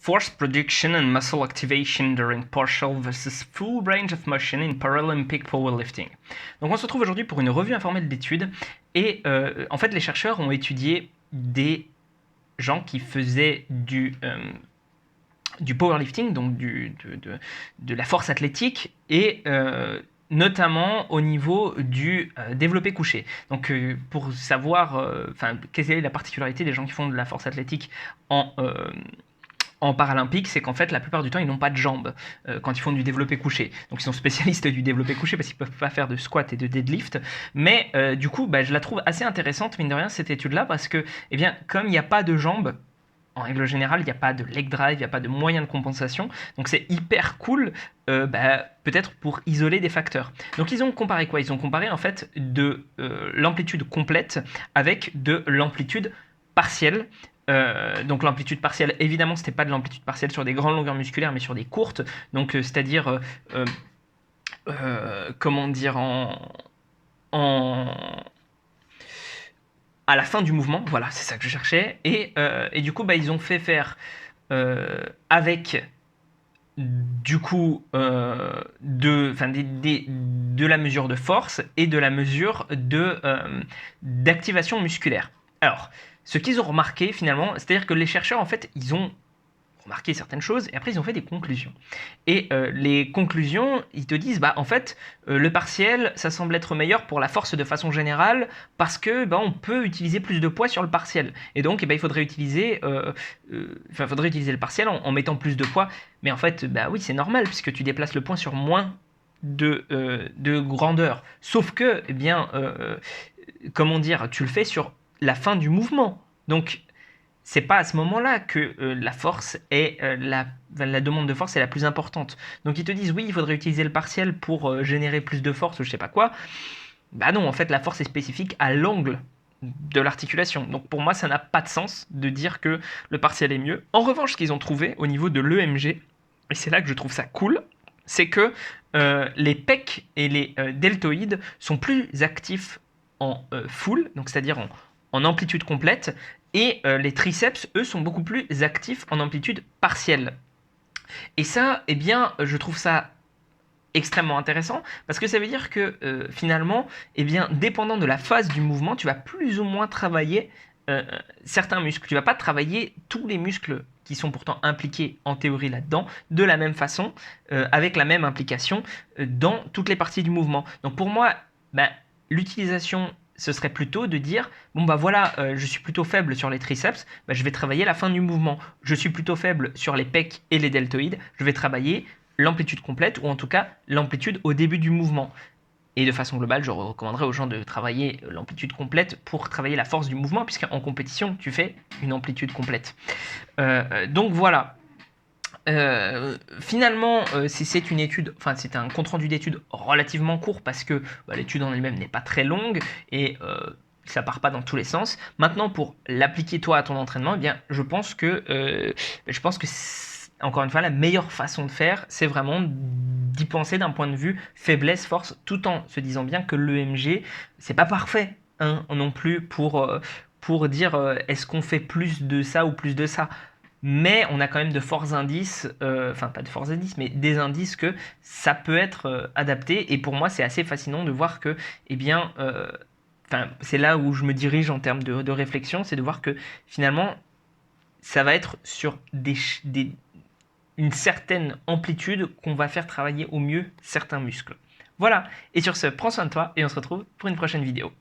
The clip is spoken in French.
Force production and muscle activation during partial versus full range of motion in Paralympic powerlifting. Donc on se retrouve aujourd'hui pour une revue informelle d'études et en fait les chercheurs ont étudié des gens qui faisaient du powerlifting, donc de la force athlétique et notamment au niveau du développé couché. Donc pour savoir quelle est la particularité des gens qui font de la force athlétique en paralympique, c'est qu'en fait la plupart du temps ils n'ont pas de jambes quand ils font du développé couché. Donc ils sont spécialistes du développé couché parce qu'ils ne peuvent pas faire de squat et de deadlift. Mais du coup je la trouve assez intéressante mine de rien cette étude là parce que comme il n'y a pas de jambes, en règle générale, il n'y a pas de leg drive, il n'y a pas de moyen de compensation. Donc c'est hyper cool, peut-être pour isoler des facteurs. Donc ils ont comparé quoi? Ils ont comparé en fait de l'amplitude complète avec de l'amplitude partielle. Donc l'amplitude partielle, évidemment, c'était pas de l'amplitude partielle sur des grandes longueurs musculaires, mais sur des courtes. Donc c'est-à-dire, comment dire, à la fin du mouvement, voilà, c'est ça que je cherchais, et du coup, ils ont fait faire avec du coup de la mesure de force et de la mesure d'activation musculaire. Alors, ce qu'ils ont remarqué finalement, c'est-à-dire que les chercheurs, en fait, ils ont remarqué certaines choses et après ils ont fait des conclusions. Et les conclusions, ils te disent, en fait, le partiel, ça semble être meilleur pour la force de façon générale parce que on peut utiliser plus de poids sur le partiel. Et donc, il faudrait utiliser, le partiel en mettant plus de poids. Mais en fait, oui, c'est normal puisque tu déplaces le poids sur moins de grandeur. Sauf que, comment dire, tu le fais sur la fin du mouvement. Donc, c'est pas à ce moment-là que la force est la demande de force est la plus importante. Donc ils te disent oui, il faudrait utiliser le partiel pour générer plus de force ou je sais pas quoi. Non, en fait la force est spécifique à l'angle de l'articulation. Donc pour moi ça n'a pas de sens de dire que le partiel est mieux. En revanche, ce qu'ils ont trouvé au niveau de l'EMG, et c'est là que je trouve ça cool, c'est que les pecs et les deltoïdes sont plus actifs en full, donc c'est-à-dire en amplitude complète, et les triceps, eux, sont beaucoup plus actifs en amplitude partielle. Et ça, je trouve ça extrêmement intéressant parce que ça veut dire que finalement, dépendant de la phase du mouvement, tu vas plus ou moins travailler certains muscles. Tu vas pas travailler tous les muscles qui sont pourtant impliqués en théorie là-dedans de la même façon, avec la même implication dans toutes les parties du mouvement. Donc pour moi, l'utilisation ce serait plutôt de dire voilà, je suis plutôt faible sur les triceps, je vais travailler la fin du mouvement. Je suis plutôt faible sur les pecs et les deltoïdes, je vais travailler l'amplitude complète ou en tout cas l'amplitude au début du mouvement. Et de façon globale, je recommanderais aux gens de travailler l'amplitude complète pour travailler la force du mouvement, puisqu'en compétition, tu fais une amplitude complète. Donc voilà. Finalement, c'est une étude, c'est un compte rendu d'étude relativement court parce que l'étude en elle-même n'est pas très longue et ça part pas dans tous les sens. Maintenant, pour l'appliquer toi à ton entraînement, je pense que encore une fois, la meilleure façon de faire, c'est vraiment d'y penser d'un point de vue faiblesse-force, tout en se disant bien que l'EMG, c'est pas parfait non plus pour dire est-ce qu'on fait plus de ça ou plus de ça. Mais on a quand même de forts indices, pas de forts indices, mais des indices que ça peut être adapté. Et pour moi, c'est assez fascinant de voir que, c'est là où je me dirige en termes de réflexion, c'est de voir que finalement, ça va être sur une certaine amplitude qu'on va faire travailler au mieux certains muscles. Voilà, et sur ce, prends soin de toi et on se retrouve pour une prochaine vidéo.